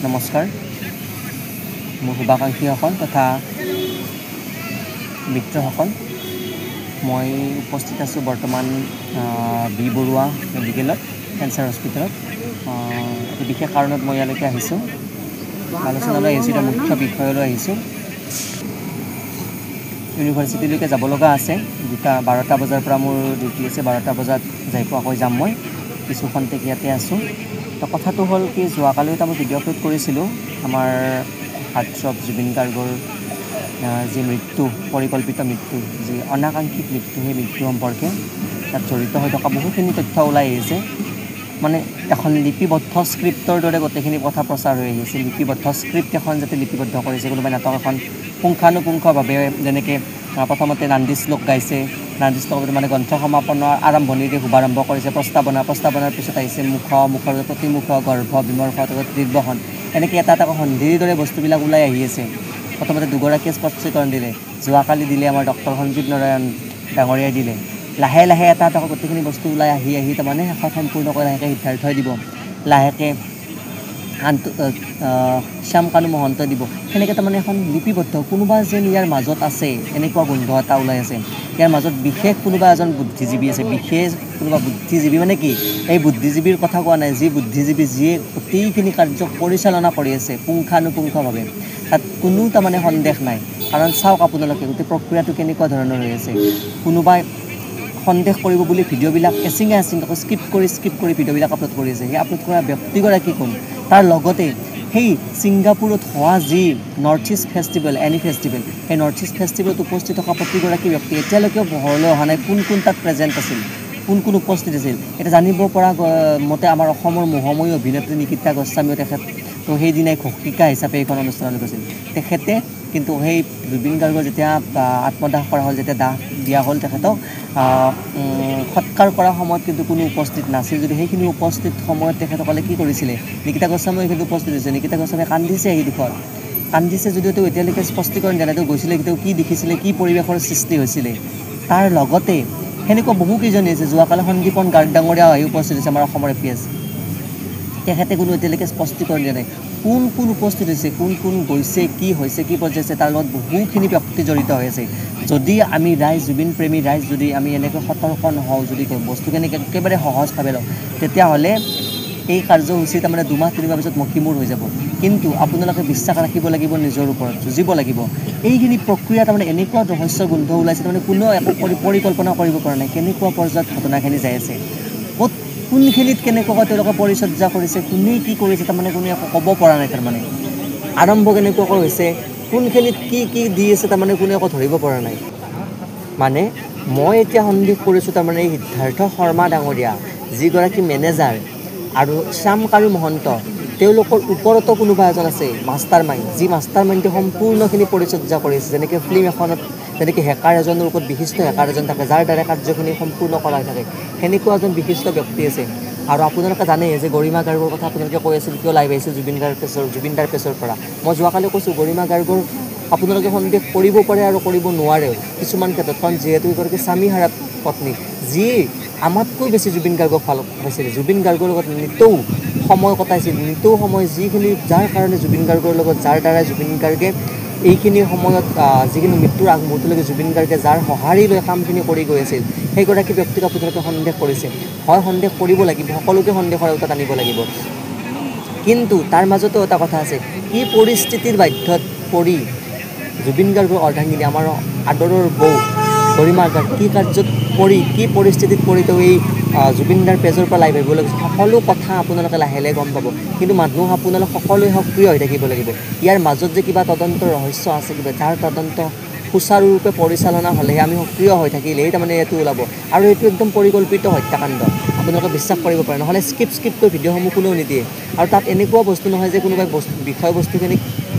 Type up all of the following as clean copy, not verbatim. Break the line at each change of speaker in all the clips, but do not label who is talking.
নমস্কাৰ মোৰ শুভাকাংক্ষীসকল তথা মিত্ৰসকল মই উপস্থিত আছোঁ বৰ্তমান বি বৰুৱা মেডিকেলত কেঞ্চাৰ হস্পিটেলত এই বিশেষ কাৰণত মই ইয়ালৈকে আহিছোঁ আলোচনালৈ আহিছোঁ এটা মুখ্য বিষয়লৈ আহিছোঁ ইউনিভাৰ্চিটিলৈকে যাব লগা আছে 12টা বজাৰ পৰা মোৰ ডিউটি আছে 12টা বজাত যাই পোৱাকৈ যাম মই কিছু খন্তেক ইয়াতে আছোঁ তো কথাটো হ'ল কি যোৱাকালি এটা মই ভিডিঅ' আপলোড কৰিছিলোঁ আমাৰ হাৰ্টথ্ৰব জুবিন গাৰ্গৰ যি মৃত্যু পৰিকল্পিত মৃত্যু যি অনাকাংক্ষিত মৃত্যু সেই মৃত্যু সম্পৰ্কে তাত জড়িত হৈ থকা বহুখিনি তথ্য ওলাই আহিছে মানে এখন লিপিবদ্ধ স্ক্ৰিপ্টৰ দৰে গোটেইখিনি কথা প্ৰচাৰ হৈ আহিছে লিপিবদ্ধ স্ক্ৰিপ্ট এখন যাতে লিপিবদ্ধ কৰিছে কোনোবাই নাটক এখন পুংখানুপুংখভাৱে যেনেকৈ প্ৰথমতে নান্দী শ্লোক গাইছে নান্দী শ্লোকত মানে গ্ৰন্থ সমাপনৰ আৰম্ভণিৰে শুভাৰম্ভ কৰিছে প্ৰস্তাৱনাৰ পিছত আহিছে মুখৰ প্ৰতিমুখ গৰ্ভ বিমৰ্ষ নিৰ্বহন এনেকৈ এটা এটা সন্ধিৰ দৰে বস্তুবিলাক ওলাই আহি আছে প্ৰথমতে দুগৰাকীয়ে স্পষ্টীকৰণ দিলে যোৱাকালি দিলে আমাৰ ডক্টৰ সঞ্জীৱ নাৰায়ণ ডাঙৰীয়াই দিলে লাহে লাহে এটা এটা গোটেইখিনি বস্তু ওলাই আহি তাৰমানে শেষত সম্পূৰ্ণকৈ লাহেকৈ সিদ্ধাৰ্থই দিব লাহেকৈ শ্যামকানু মহন্ত দিব সেনেকৈ তাৰমানে এখন লিপিবদ্ধ কোনোবা যেন ইয়াৰ মাজত আছে এনেকুৱা গোন্ধ এটা ওলাই আছে ইয়াৰ মাজত বিশেষ কোনোবা এজন বুদ্ধিজীৱী আছে বিশেষ কোনোবা বুদ্ধিজীৱী মানে কি এই বুদ্ধিজীৱীৰ কথা কোৱা নাই যি বুদ্ধিজীৱী যিয়ে গোটেইখিনি কাৰ্য পৰিচালনা কৰি আছে পুংখানুপুংখভাৱে তাত কোনো তাৰমানে সন্দেহ নাই কাৰণ চাওক আপোনালোকে গোটেই প্ৰক্ৰিয়াটো কেনেকুৱা ধৰণৰ হৈ আছে কোনোবাই সন্দেহ কৰিব বুলি ভিডিঅ'বিলাক এচিঙে স্কিপ কৰি ভিডিঅ'বিলাক আপলোড কৰি আছে সেই আপলোড কৰা ব্যক্তিগৰাকী কোন তাৰ লগতে সেই ছিংগাপুৰত হোৱা যি north east festival any festival সেই নৰ্থ ইষ্ট ফেষ্টিভেলত উপস্থিত থকা প্ৰতিগৰাকী ব্যক্তি এতিয়ালৈকেও পোহৰলৈ অহা নাই কোন তাত প্ৰেজেণ্ট আছিল কোন উপস্থিত আছিল এটা জানিব পৰা মতে আমাৰ অসমৰ মহাময়ী অভিনেত্ৰী নিকিতা গোস্বামীও তেখেত তো সেইদিনাই ঘোষিকা হিচাপে এইখন অনুষ্ঠানলৈ গৈছিল তেখেতে কিন্তু সেই জুবিন গাৰ্গৰ যেতিয়া আত্মদাহ কৰা হ'ল যেতিয়া দাহ দিয়া হ'ল তেখেতক সৎকাৰ কৰাৰ সময়ত কিন্তু কোনো উপস্থিত নাছিল যদি সেইখিনি উপস্থিত সময়ত তেখেতসকলে কি কৰিছিলে নিকিতা গোস্বামীও কিন্তু উপস্থিত হৈছে নিকিতা গোস্বামীয়ে কান্দিছে এই দুখত কান্দিছে যদিও তেওঁ এতিয়ালৈকে স্পষ্টীকৰণ দিয়া নাই তেওঁ গৈছিলে তেওঁ কি দেখিছিলে কি পৰিৱেশৰ সৃষ্টি হৈছিলে তাৰ লগতে সেনেকুৱা বহুকেইজনী আছে যোৱাকালি সন্দীপন গাৰ্গ ডাঙৰীয়া আহি উপস্থিত হৈছে আমাৰ অসমৰ এপিএছ তেখেতে কোনো এতিয়ালৈকে স্পষ্টীকৰণ দিয়া নাই কোন উপস্থিত হৈছে কোন গৈছে কি হৈছে কি পৰ্যায় আছে তাৰ লগত বহুখিনি ব্যক্তি জড়িত হৈ আছে যদি আমি ৰাইজ জুবিন প্ৰেমী ৰাইজ যদি আমি এনেকৈ সতৰ্ক নহওঁ যদি বস্তুখিনি একেবাৰে সহজভাৱে লওঁ তেতিয়াহ'লে এই কাৰ্যসূচী তাৰমানে 2-3 মাহ পিছত মকিমূৰ হৈ যাব কিন্তু আপোনালোকে বিশ্বাস ৰাখিব লাগিব নিজৰ ওপৰত যুঁজিব লাগিব এইখিনি প্ৰক্ৰিয়া তাৰমানে এনেকুৱা ৰহস্য গোন্ধ ওলাইছে তাৰমানে কোনেও একো পৰিকল্পনা কৰিব পৰা নাই কেনেকুৱা পৰ্যায়ত ঘটনাখিনি যাই আছে কোনখিনিত কেনেকুৱাকৈ তেওঁলোকে পৰিচৰ্যা কৰিছে কোনে কি কৰিছে তাৰমানে কোনে একো ক'ব পৰা নাই তাৰমানে আৰম্ভ কেনেকুৱাকৈ হৈছে কোনখিনিত কি দি আছে তাৰমানে কোনে একো ধৰিব পৰা নাই মানে মই এতিয়া সন্দেহ কৰিছোঁ তাৰমানে এই সিদ্ধাৰ্থ শৰ্মা ডাঙৰীয়া যিগৰাকী মেনেজাৰ আৰু শ্যামকানু মহন্ত তেওঁলোকৰ ওপৰতো কোনোবা এজন আছে মাষ্টাৰ মাইণ্ড যি মাষ্টাৰ মাইণ্ডে সম্পূৰ্ণখিনি পৰিচৰ্যা কৰিছে যেনেকৈ ফিল্ম এখনত যেনেকৈ হেকাৰ এজনৰ ওপৰত বিশিষ্ট হেকাৰ এজন থাকে যাৰ দ্বাৰা কাৰ্যখিনি সম্পূৰ্ণ কৰা হৈ থাকে সেনেকুৱা এজন বিশিষ্ট ব্যক্তি আছে আৰু আপোনালোকে জানে যে গৰিমা গাৰ্গৰ কথা আপোনালোকে কৈ আছিল কিয় লাইভ আহিছিল জুবিনদাৰ পেছৰ পৰা মই যোৱাকালি কৈছোঁ গৰিমা গাৰ্গৰ আপোনালোকে সন্দেহ কৰিব পাৰে আৰু কৰিব নোৱাৰে কিছুমান ক্ষেত্ৰত কাৰণ যিহেতু এগৰাকী স্বামীহাৰা পত্নী যি আমাতকৈ বেছি জুবিন গাৰ্গক ভাল পাইছিল জুবিন গাৰ্গৰ লগত নিতৌ সময় কটাইছিল নিতৌ সময় যিখিনি যাৰ কাৰণে জুবিন গাৰ্গৰ লগত যাৰ দ্বাৰা জুবিন গাৰ্গে এইখিনি সময়ত যিখিনি মৃত্যুৰ আগমুহূৰ্তলৈকে জুবিন গাৰ্গে যাৰ সঁহাৰি লৈ কামখিনি কৰি গৈ আছিল সেইগৰাকী ব্যক্তিক আপোনালোকে সন্দেহ কৰিছে হয় সন্দেহ কৰিব লাগিব সকলোকে সন্দেহৰ আওতাত আনিব লাগিব কিন্তু তাৰ মাজতো এটা কথা আছে কি পৰিস্থিতিৰ বাধ্যত পৰি জুবিন গাৰ্গৰ অৰ্ধাংগিনী আমাৰ আদৰৰ বৌ গৰিমা গাৰ্গ কি কাৰ্যত পৰি কি পৰিস্থিতিত পৰি তেওঁ এই জুবিনদাৰ পেজৰ পৰা লাইভ আহিব লাগিছে সকলো কথা আপোনালোকে লাহে লাহে গম পাব কিন্তু মানুহ আপোনালোক সকলোৱে সক্ৰিয় হৈ থাকিব লাগিব ইয়াৰ মাজত যে কিবা তদন্ত ৰহস্য আছে কিবা যাৰ তদন্ত সুচাৰুৰূপে পৰিচালনা হ'লেহে আমি সক্ৰিয় হৈ থাকিলেই তাৰমানে এইটো ওলাব আৰু এইটো একদম পৰিকল্পিত হত্যাকাণ্ড আপোনালোকে বিশ্বাস কৰিব পাৰে নহ'লে স্কিপ ভিডিঅ'সমূহ কোনেও নিদিয়ে আৰু তাত এনেকুৱা বস্তু নহয় যে কোনোবাই বিষয়বস্তুখিনি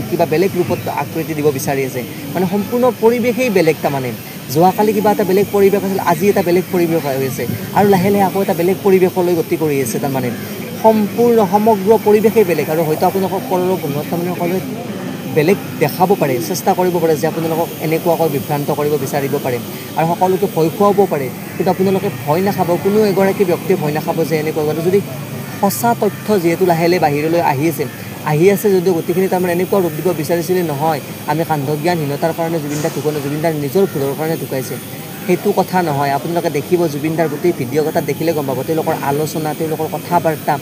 কিবা বেলেগ ৰূপত আকৃতি দিব বিচাৰি আছে মানে সম্পূৰ্ণ পৰিৱেশেই বেলেগ তাৰমানে যোৱাকালি কিবা এটা বেলেগ পৰিৱেশ আছিল আজি এটা বেলেগ পৰিৱেশ হৈ আছে আৰু লাহে লাহে আকৌ এটা বেলেগ পৰিৱেশলৈ গতি কৰি আছে তাৰমানে সম্পূৰ্ণ সমগ্ৰ পৰিৱেশেই বেলেগ আৰু হয়তো আপোনালোকক সকলোৰে মনত তাৰমানে সকলোৱে বেলেগ দেখাব পাৰে চেষ্টা কৰিব পাৰে যে আপোনালোকক এনেকুৱাকৈ বিভ্ৰান্ত কৰিব বিচাৰিব পাৰে আৰু সকলোকে ভয় খুৱাব পাৰে কিন্তু আপোনালোকে ভয় নাখাব কোনো এগৰাকী ব্যক্তিয়ে ভয় নাখাব যে এনেকুৱা যদি সঁচা তথ্য যেহেতু লাহে লাহে বাহিৰলৈ আহি আছে আহি আছে যদিও গোটেইখিনি তাৰমানে এনেকুৱা ৰূপ দিব বিচাৰিছিলে নহয় আমি কাণ্ডজ্ঞানহীনতাৰ কাৰণে জুবিন দাক ঢুকোৱা নাই, জুবিন দাৰ নিজৰ ভুলৰ কাৰণে ঢুকাইছে, সেইটো কথা নহয়। আপোনালোকে দেখিব জুবিন দাৰ গোটেই ভিডিঅ' কেইটা দেখিলে গম পাব তেওঁলোকৰ আলোচনা, তেওঁলোকৰ কথা বাৰ্তা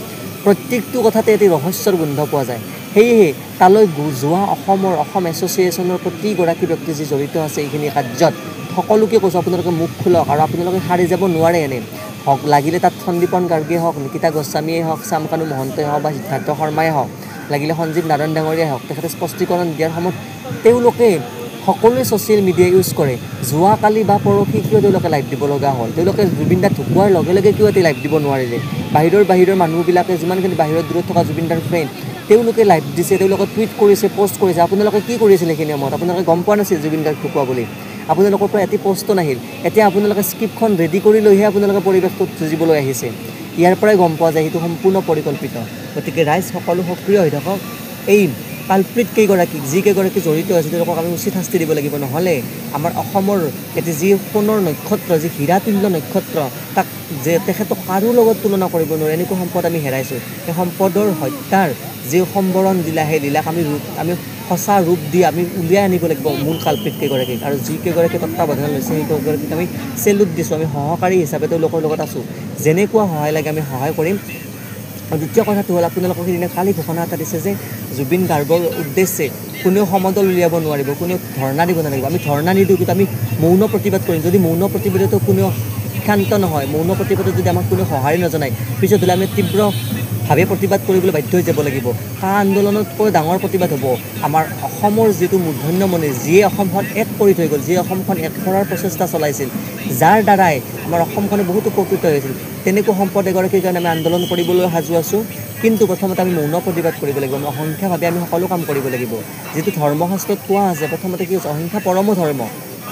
প্ৰত্যেকটো কথাতে এটি ৰহস্যৰ গোন্ধ পোৱা যায়। সেয়েহে তালৈ যোৱা অসম এছ'চিয়েশ্যনৰ প্ৰতিগৰাকী ব্যক্তি যি জড়িত আছে এইখিনি কাৰ্যত সকলোকে কৈছোঁ আপোনালোকে মুখ খোলক আৰু আপোনালোকে সাৰি যাব নোৱাৰে এনে হওক, লাগিলে তাত সন্দীপন গাৰ্গে হওক, নিকিতা গোস্বামীয়ে হওক, শ্যামকানু মহন্তই হওক বা সিদ্ধাৰ্থ শৰ্মাই হওক, লাগিলে সঞ্জীৱ নাৰায়ণ ডাঙৰীয়াই হওক, তেখেতে স্পষ্টীকৰণ দিয়াৰ সময়ত তেওঁলোকে সকলোৱে ছ'চিয়েল মিডিয়া ইউজ কৰে। যোৱাকালি বা পৰহি কিয় তেওঁলোকে লাইভ দিব লগা হ'ল? তেওঁলোকে জুবিন দাক ঢুকোৱাৰ লগে লগে কিয় এটি লাইভ দিব নোৱাৰিলে? বাহিৰৰ মানুহবিলাকে যিমানখিনি বাহিৰত দূৰত থকা জুবিন দাৰ ফ্ৰেণ্ড তেওঁলোকে লাইভ দিছে, তেওঁলোকে টুইট কৰিছে, পষ্ট কৰিছে। আপোনালোকে কি কৰিছিল সেইখিনি সময়ত? আপোনালোকে গম পোৱা নাছিল জুবিন দাক ঢুকোৱা বুলি? আপোনালোকৰ পৰা এটি পষ্টো নাহিল। এতিয়া আপোনালোকে স্ক্ৰিপ্টখন ৰেডি কৰি লৈহে আপোনালোকে পৰিৱেশটোত যুঁজিবলৈ আহিছে। ইয়াৰ পৰাই গম পোৱা যায় সেইটো সম্পূৰ্ণ পৰিকল্পিত। গতিকে ৰাইজ সকলো সক্ৰিয় হৈ থাকক। এই কালপ্ৰিট কেইগৰাকীক যিকেইগৰাকী জড়িত আছে তেওঁলোকক আমি উচিত শাস্তি দিব লাগিব, নহ'লে আমাৰ অসমৰ এটি যি সোণৰ নক্ষত্ৰ, যি হীৰাতুল্য নক্ষত্ৰ, তাক যে তেখেতক কাৰো লগত তুলনা কৰিব নোৱাৰে এনেকুৱা সম্পদ আমি হেৰাইছোঁ। সেই সম্পদৰ হত্যাৰ যি সম্বৰণ লীলা, সেই লীলাক আমি সঁচা ৰূপ দি আমি উলিয়াই আনিব লাগিব মূল কালপ্ৰিট কেইগৰাকীক। আৰু যিকেইগৰাকী তত্বাৱধান লৈছে সেইকেইগৰাকীক আমি চেলুট দিছোঁ। আমি সহকাৰী হিচাপে তেওঁলোকৰ লগত আছোঁ, যেনেকুৱা সহায় লাগে আমি সহায় কৰিম। আৰু দ্বিতীয় কথাটো হ'ল আপোনালোকক সেইদিনা কালি ঘোষণা এটা দিছে যে জুবিন গাৰ্গৰ উদ্দেশ্যে কোনেও সমদল উলিয়াব নোৱাৰিব, কোনেও ধৰ্ণা দিব নালাগিব। আমি ধৰ্ণা নিদিওঁ, কিন্তু আমি মৌন প্ৰতিবাদ কৰিম। যদি মৌন প্ৰতিবাদতো কোনেও শিক্ষান্ত নহয়, মৌন প্ৰতিবাদত যদি আমাক কোনেও সঁহাৰি নজনায়, পিছত হ'লে আমি তীব্ৰভাৱে প্ৰতিবাদ কৰিবলৈ বাধ্য হৈ যাব লাগিব। কা আন্দোলনতকৈ ডাঙৰ প্ৰতিবাদ হ'ব আমাৰ অসমৰ যিটো মূৰ্ধন্যমণি, যিয়ে অসমখন এক কৰি থৈ গ'ল, যিয়ে অসমখন এক কৰাৰ প্ৰচেষ্টা চলাইছিল, যাৰ দ্বাৰাই আমাৰ অসমখনে বহুত উপকৃত হৈছিল, তেনেকুৱা সম্পদ এগৰাকীৰ কাৰণে আমি আন্দোলন কৰিবলৈ সাজু আছোঁ। কিন্তু প্ৰথমতে আমি মৌন প্ৰতিবাদ কৰিব লাগিব। আমি অসংখ্যাভাৱে আমি সকলো কাম কৰিব লাগিব। যিটো ধৰ্মশাস্ত্ৰত কোৱা আছে, প্ৰথমতে কি হৈছে, অহিংসা পৰম ধৰ্ম,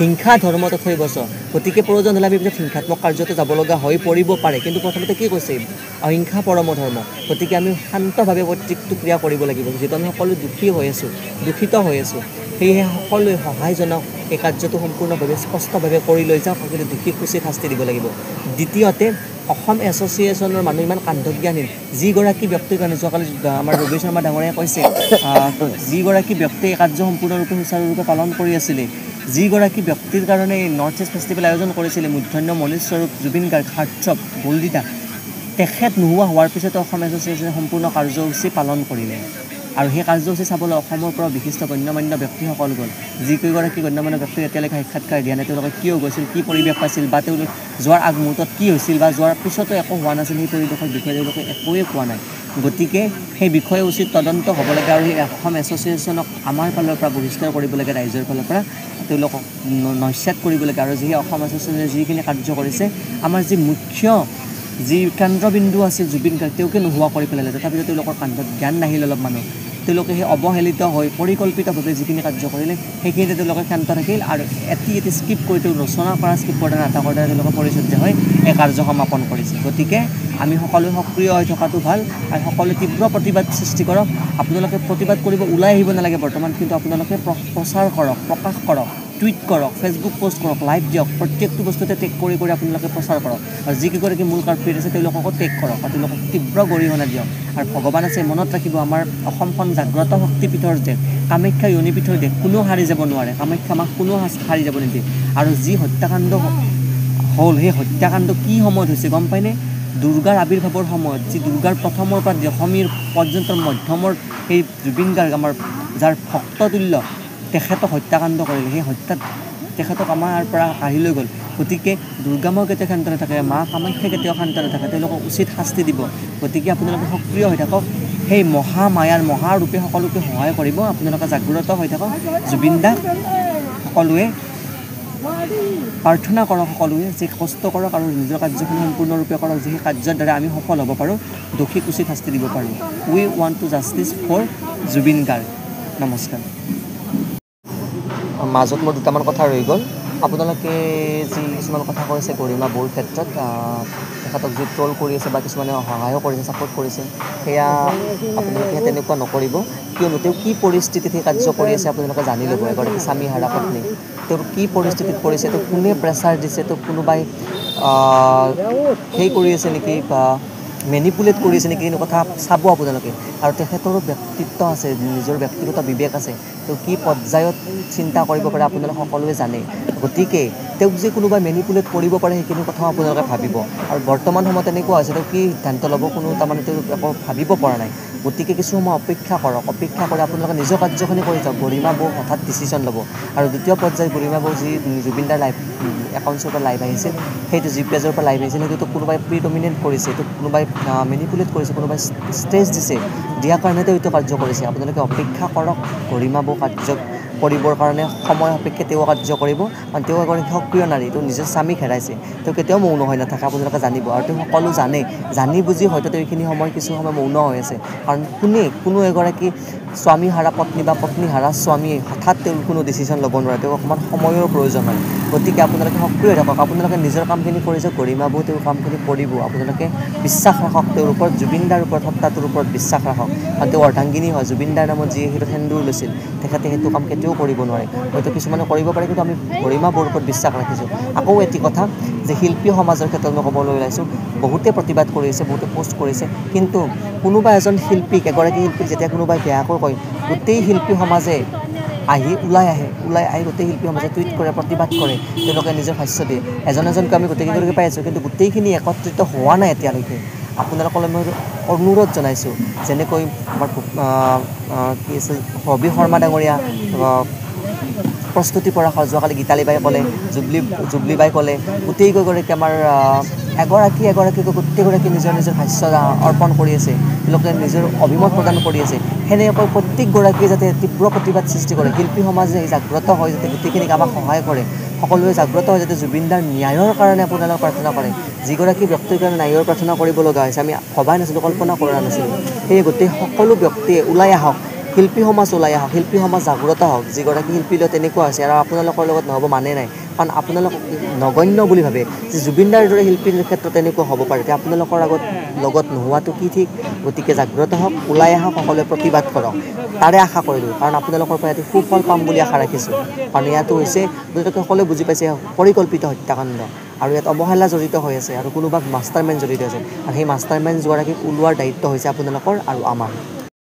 হিংসা ধৰ্ম তথৈব চ। গতিকে প্ৰয়োজন হ'লে আমি পিছত হিংসাত্মক কাৰ্যতে যাব লগা হৈ পৰিব পাৰে, কিন্তু প্ৰথমতে কি কৈছে, অহিংসা পৰম ধৰ্ম। গতিকে আমি শান্তভাৱে প্ৰত্যেকটো ক্ৰিয়া কৰিব লাগিব। যিহেতু আমি সকলো দোষিত হৈ আছোঁ, সেয়েহে সকলোৱে সহায়জনক এই কাৰ্যটো সম্পূৰ্ণভাৱে স্পষ্টভাৱে কৰি লৈ যাওক, কিন্তু দোষীক উচিত শাস্তি দিব লাগিব। দ্বিতীয়তে অসম এছ'চিয়েশ্যনৰ মানুহ ইমান কাণ্ডজ্ঞানহীন, যিগৰাকী ব্যক্তিৰ কাৰণে যোৱাকালি আমাৰ ৰবি শৰ্মা ডাঙৰীয়াই কৈছে, যিগৰাকী ব্যক্তিয়ে এই কাৰ্য সম্পূৰ্ণৰূপে সুচাৰুৰূপে পালন কৰি আছিলে, যিগৰাকী ব্যক্তিৰ কাৰণে নৰ্থ ইষ্ট ফেষ্টিভেল আয়োজন কৰিছিলে, মূৰ্ধন্য মণিস্বৰূপ জুবিন গাৰ্গ, হাৰ্টছপ গল্ডিতা, তেখেত নোহোৱা হোৱাৰ পিছতে অসম এছ'চিয়েশ্যনে সম্পূৰ্ণ কাৰ্যসূচী পালন কৰিলে। আৰু সেই কাৰ্যসূচী চাবলৈ অসমৰ পৰা বিশিষ্ট গণ্যমান্য ব্যক্তিসকল গ'ল। যিকেইগৰাকী গণ্যমান্য ব্যক্তিক এতিয়ালৈকে সাক্ষাৎকাৰ দিয়া নাই, তেওঁলোকে কিয় গৈছিল, কি পৰিৱেশ পাইছিল, বা তেওঁলোক যোৱাৰ আগমুহূৰ্তত কি হৈছিল, বা যোৱাৰ পিছতো একো হোৱা নাছিল, সেই পৰিৱেশৰ বিষয়ে তেওঁলোকে একোৱে কোৱা নাই। গতিকে সেই বিষয়ে উচিত তদন্ত হ'ব লাগে। আৰু সেই অসম এছ'চিয়েশ্যনক আমাৰ ফালৰ পৰা বহিষ্কাৰ কৰিব লাগে, ৰাইজৰ ফালৰ পৰা তেওঁলোকক নস্যাৎ কৰিব লাগে। আৰু যি অসম এছ'চিয়েশ্যনে যিখিনি কাৰ্য কৰিছে, আমাৰ যি মুখ্য যি কেন্দ্ৰবিন্দু আছিল জুবিন গাৰ্গ, তেওঁকে নোহোৱা কৰি পেলালে। তথাপিতো তেওঁলোকৰ কান্ধত জ্ঞান নাহিল অলপ মানুহ, তেওঁলোকে সেই অৱহেলিত হৈ পৰিকল্পিতভাৱে যিখিনি কাৰ্য কৰিলে সেইখিনিতে তেওঁলোকে ক্ষান্ত থাকিল। আৰু এটি স্ক্ৰিপ্ট কৰি তেওঁ ৰচনা কৰা স্ক্ৰিপ্টৰ দ্বাৰা নাটকৰ দ্বাৰা তেওঁলোকে পৰিচৰ্য হৈ এই কাৰ্য সমাপন কৰিছে। গতিকে আমি সকলোৱে সক্ৰিয় হৈ থকাটো ভাল, আৰু সকলোৱে তীব্ৰ প্ৰতিবাদ সৃষ্টি কৰক। আপোনালোকে প্ৰতিবাদ কৰিব ওলাই আহিব নালাগে বৰ্তমান, কিন্তু আপোনালোকে প্ৰচাৰ কৰক, প্ৰকাশ কৰক, টুইট কৰক, ফেচবুক পোষ্ট কৰক, লাইভ দিয়ক, প্ৰত্যেকটো বস্তুতে টেগ কৰি আপোনালোকে প্ৰচাৰ কৰক। আৰু যিকেইগৰাকী মূল কালপ্ৰিট আছে তেওঁলোককো টেগ কৰক, আৰু তেওঁলোকক তীব্ৰ গৰিহণা দিয়ক। আৰু ভগৱান আছে, মনত ৰাখিব, আমাৰ অসমখন জাগ্ৰত শক্তিপীঠৰ দেশ, কামাখ্যা য়োনিপীঠৰ দেশ, কোনেও হাৰি যাব নোৱাৰে। কামাখ্যা মাক কোনেও হাৰি যাব নিদিয়ে। আৰু যি হত্যাকাণ্ড হ'ল, সেই হত্যাকাণ্ড কি সময়ত হৈছে গম পায়নে? দুৰ্গাৰ আৱিৰ্ভাৱৰ সময়ত, যি দুৰ্গাৰ প্ৰথমৰ পৰা দশমীৰ পৰ্যন্ত মধ্যমৰ সেই জুবিন গাৰ্গ, আমাৰ যাৰ ভক্ততুল্য, তেখেতক হত্যাকাণ্ড কৰিলে। সেই হত্যাত তেখেতক আমাৰ পৰা কাঢ়ি লৈ গ'ল। গতিকে দুৰ্গামাও কেতিয়াও শান্ত নাথাকে, মা কামাখ্যা কেতিয়াও শান্ত নাথাকে, তেওঁলোকক উচিত শাস্তি দিব। গতিকে আপোনালোকে সক্ৰিয় হৈ থাকক, সেই মহামায়াৰ মহাৰূপে সকলোকে সহায় কৰিব। আপোনালোকে জাগ্ৰত হৈ থাকক, জুবিন দাক সকলোৱে প্ৰাৰ্থনা কৰক, সকলোৱে যে কষ্ট কৰক আৰু নিজৰ কাৰ্যখিনি সম্পূৰ্ণৰূপে কৰক, যি কাৰ্যৰ দ্বাৰা আমি সফল হ'ব পাৰোঁ, দোষীক উচিত শাস্তি দিব পাৰোঁ। উই want to justice for Zubeen Garg. নমস্কাৰ। মাজত মোৰ দুটামান কথা ৰৈ গ'ল। আপোনালোকে যি কিছুমান কথা কৈছে গৰিমা বৌৰ ক্ষেত্ৰত, তেখেতক যি ট্ৰল কৰি আছে বা কিছুমানে সহায়ো কৰিছে, ছাপোৰ্ট কৰিছে, সেয়া আপোনালোকে তেনেকুৱা নকৰিব। কিয়নো তেওঁ কি পৰিস্থিতিত সেই কাৰ্য কৰি আছে আপোনালোকে জানি ল'ব। এগৰাকী স্বামীহাৰা পত্নী, তেওঁ কি পৰিস্থিতিত কৰিছে, তেওঁ কোনে প্ৰেছাৰ দিছে, তেওঁ কোনোবাই সেই কৰি আছে নেকি, বা মেনিপুলেট কৰিছে নেকি এই কথা চাব আপোনালোকে আৰু তেখেতৰো ব্যক্তিত্ব আছে নিজৰ ব্যক্তিগত বিবেক আছে তেওঁ কি পৰ্যায়ত চিন্তা কৰিব পাৰে আপোনালোকে সকলোৱে জানে গতিকে তেওঁক যে কোনোবাই মেনিপুলেট কৰিব পাৰে সেইখিনি কথাও আপোনালোকে ভাবিব আৰু বৰ্তমান সময়ত এনেকুৱা হৈছে তেওঁ কি সিদ্ধান্ত ল'ব কোনো তাৰমানে তেওঁ একো ভাবিব পৰা নাই গতিকে কিছু সময় অপেক্ষা কৰক অপেক্ষা কৰি আপোনালোকে নিজৰ কাৰ্যখিনি কৰি যাওক গৰিমা বৌ হঠাৎ ডিচিশ্যন ল'ব আৰু দ্বিতীয় পৰ্যায়ত গৰিমা বৌ যি জুবিনদাৰ লাইভ একাউণ্টছৰ পৰা লাইভ আহিছিল সেইটো জি পেজৰ পৰা লাইভ আহিছিল সেইটোতো কোনোবাই প্ৰিডমিনেণ্ট কৰিছে এইটো কোনোবাই মেনিপুলেট কৰিছে কোনোবাই ষ্ট্ৰেছ দিছে দিয়াৰ কাৰণে তেওঁ এইটো কাৰ্য কৰিছে আপোনালোকে অপেক্ষা কৰক গৰিমা বৌ কাৰ্য কৰিবৰ কাৰণে সময় সাপেক্ষে তেওঁ কাৰ্য কৰিব কাৰণ তেওঁ এগৰাকী সক্ৰিয় নাৰী তেওঁ নিজৰ স্বামীক হেৰাইছে তেওঁ কেতিয়াও মৌন হৈ নাথাকে আপোনালোকে জানিব আৰু তেওঁ সকলো জানি বুজি হয়তো তেওঁ এইখিনি সময় কিছু সময় মৌন হৈ আছে কাৰণ কোনো এগৰাকী স্বামী হাৰা পত্নী বা পত্নী হাৰা স্বামীয়ে হঠাৎ তেওঁ কোনো ডিচিশ্যন ল'ব নোৱাৰে তেওঁ অকণমান সময়ৰ প্ৰয়োজন হয় গতিকে আপোনালোকে সক্ৰিয় থাকক আপোনালোকে নিজৰ কামখিনি কৰি যাওক গৰিমা বৌ তেওঁৰ কামখিনি কৰিব আপোনালোকে বিশ্বাস ৰাখক তেওঁৰ ওপৰত জুবিনদাৰ ওপৰত সত্তাটোৰ ওপৰত বিশ্বাস ৰাখক কাৰণ তেওঁ অৰ্ধাংগিনী হয় জুবিনদাৰ নামত যিয়ে সেইটো সেন্দুৰ লৈছিল তেখেতে সেইটো কাম কেতিয়াও কৰিব নোৱাৰে হয়তো কিছুমানে কৰিব পাৰে কিন্তু আমি গৰিমা বৌৰ ওপৰত বিশ্বাস ৰাখিছোঁ আকৌ এটি কথা যে শিল্পী সমাজৰ ক্ষেত্ৰত মই ক'বলৈ ওলাইছোঁ বহুতে প্ৰতিবাদ কৰিছে বহুতে পোষ্ট কৰিছে কিন্তু কোনোবা এজন শিল্পীক এগৰাকী শিল্পীক যেতিয়া কোনোবাই বেয়াকৈ কয় গোটেই শিল্পী সমাজে ওলাই আহি গোটেই শিল্পী সমাজে টুইট কৰে প্ৰতিবাদ কৰে তেওঁলোকে নিজৰ ভাষ্য দিয়ে এজনকৈ আমি গোটেইকেইগৰাকী পাই আছোঁ কিন্তু গোটেইখিনি একত্ৰিত হোৱা নাই এতিয়ালৈকে আপোনালোকলৈ মই অনুৰোধ জনাইছোঁ যেনেকৈ আমাৰ কি আছিল ৰবি শৰ্মা ডাঙৰীয়া প্ৰস্তুতি পৰাশৰ যোৱাকালি গীতালী বাই ক'লে জুবলি বাই ক'লে গোটেইকেইগৰাকী আমাৰ এগৰাকীকৈ গোটেইগৰাকী নিজৰ ভাষ্য অৰ্পণ কৰি আছে তেওঁলোকে নিজৰ অভিমত প্ৰদান কৰি আছে সেনেকৈ প্ৰত্যেকগৰাকীয়ে যাতে তীব্ৰ প্ৰতিবাদ সৃষ্টি কৰে শিল্পী সমাজে জাগ্ৰত হয় যাতে গোটেইখিনিক আমাক সহায় কৰে সকলোৱে জাগ্ৰত হয় যাতে জুবিনদাৰ ন্যায়ৰ কাৰণে আপোনালোকে প্ৰাৰ্থনা কৰে যিগৰাকী ব্যক্তিৰ কাৰণে ন্যায়ৰ প্ৰাৰ্থনা কৰিব লগা হৈছে আমি ভবাই নাছিলোঁ কল্পনা কৰা নাছিলোঁ সেয়ে গোটেই সকলো ব্যক্তিয়ে ওলাই আহক শিল্পী সমাজ ওলাই আহক শিল্পী সমাজ জাগ্ৰত হওক যিগৰাকী শিল্পীলৈ তেনেকুৱা হৈছে আৰু আপোনালোকৰ লগত নহ'ব মানে নাই কাৰণ আপোনালোক নগণ্য বুলি ভাবে যে জুবিনদাৰ দৰে শিল্পীৰ ক্ষেত্ৰত তেনেকুৱা হ'ব পাৰে এতিয়া আপোনালোকৰ লগত নোহোৱাটো কি ঠিক গতিকে জাগ্ৰত হওক ওলাই আহক সকলোৱে প্ৰতিবাদ কৰক তাৰে আশা কৰিলোঁ কাৰণ আপোনালোকৰ পৰা এটি সুফল পাম বুলি আশা ৰাখিছোঁ কাৰণ ইয়াতো হৈছে আপোনালোকে সকলোৱে বুজি পাইছে পৰিকল্পিত হত্যাকাণ্ড আৰু ইয়াত অৱহেলা জড়িত হৈ আছে আৰু কোনোবা মাষ্টাৰমেন জড়িত আছে আৰু সেই মাষ্টাৰমেন গৰাকীক ওলোৱাৰ দায়িত্ব হৈছে আপোনালোকৰ আৰু আমাৰ